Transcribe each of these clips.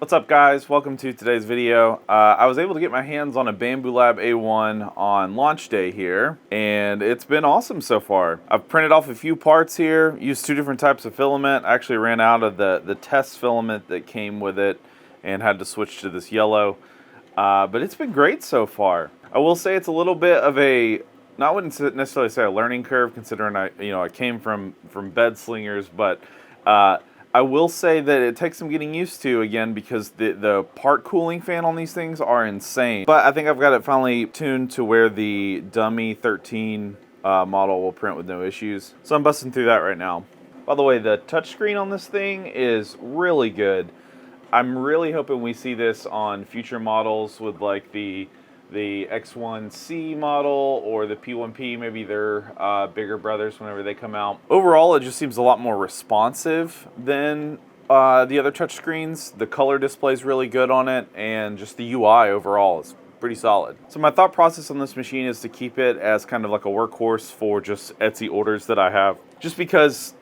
What's up guys, welcome to today's video. I was able to get my hands on a Bambu Lab A1 on launch day here, and it's been awesome so far. I've printed off a few parts here, used two different types of filament. I actually ran out of the test filament that came with it and had to switch to this yellow. But it's been great so far. I will say it's a little bit of a, I wouldn't necessarily say a learning curve, considering I came from bed slingers, but I will say that it takes some getting used to, again, because the part cooling fan on these things are insane. But I think I've got it finally tuned to where the dummy 13 model will print with no issues. So I'm busting through that right now. By the way, the touchscreen on this thing is really good. I'm really hoping we see this on future models with like the X1C model or the P1P, maybe their bigger brothers whenever they come out. Overall, it just seems a lot more responsive than the other touchscreens. The color display is really good on it, and just the UI overall is pretty solid. So my thought process on this machine is to keep it as kind of like a workhorse for just Etsy orders that I have. Just because,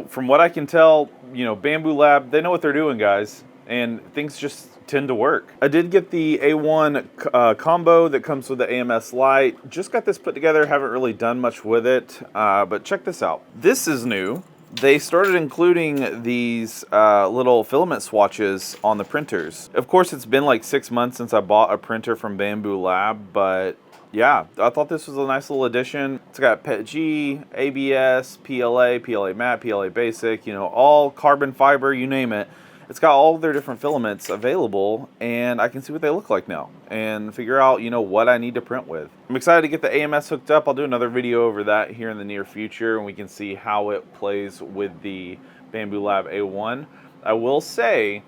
from what I can tell, Bambu Lab, they know what they're doing, guys, and things just tend to work. I did get the A1 combo that comes with the AMS light. Just got this put together, haven't really done much with it, but check this out. This is new. They started including these little filament swatches on the printers. Of course, it's been like 6 months since I bought a printer from Bambu Lab, but yeah, I thought this was a nice little addition. It's got PETG, ABS, PLA, PLA matte, PLA basic, all carbon fiber, you name it. It's got all their different filaments available, and I can see what they look like now and figure out, what I need to print with. I'm excited to get the AMS hooked up. I'll do another video over that here in the near future, and we can see how it plays with the Bambu Lab A1. I will say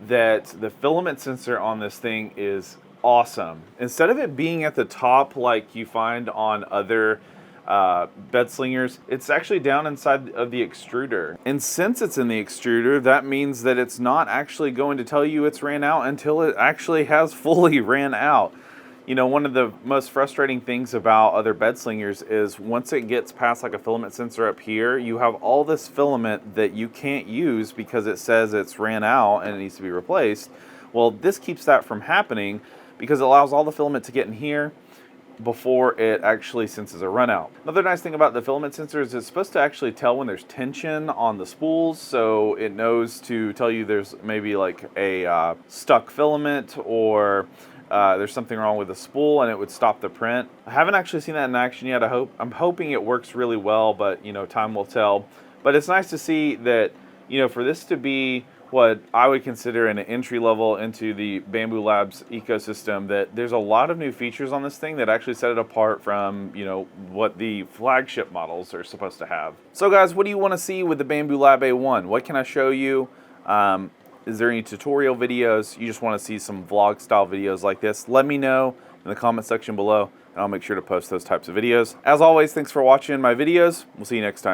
that the filament sensor on this thing is awesome. Instead of it being at the top like you find on other bed slingers, it's actually down inside of the extruder. And since it's in the extruder, that means that it's not actually going to tell you it's ran out until it actually has fully ran out. One of the most frustrating things about other bed slingers is once it gets past like a filament sensor up here, you have all this filament that you can't use because it says it's ran out and it needs to be replaced. Well, this keeps that from happening because it allows all the filament to get in here before it actually senses a run out. Another nice thing about the filament sensor is it's supposed to actually tell when there's tension on the spools, so it knows to tell you there's maybe like a stuck filament or there's something wrong with the spool, and it would stop the print. I haven't actually seen that in action yet. I'm hoping it works really well, but time will tell. But it's nice to see that for this to be what I would consider an entry level into the Bambu Labs ecosystem, that there's a lot of new features on this thing that actually set it apart from, what the flagship models are supposed to have. So guys, what do you want to see with the Bambu Lab A1? What can I show you? Is there any tutorial videos? You just want to see some vlog style videos like this? Let me know in the comment section below, and I'll make sure to post those types of videos. As always, thanks for watching my videos. We'll see you next time.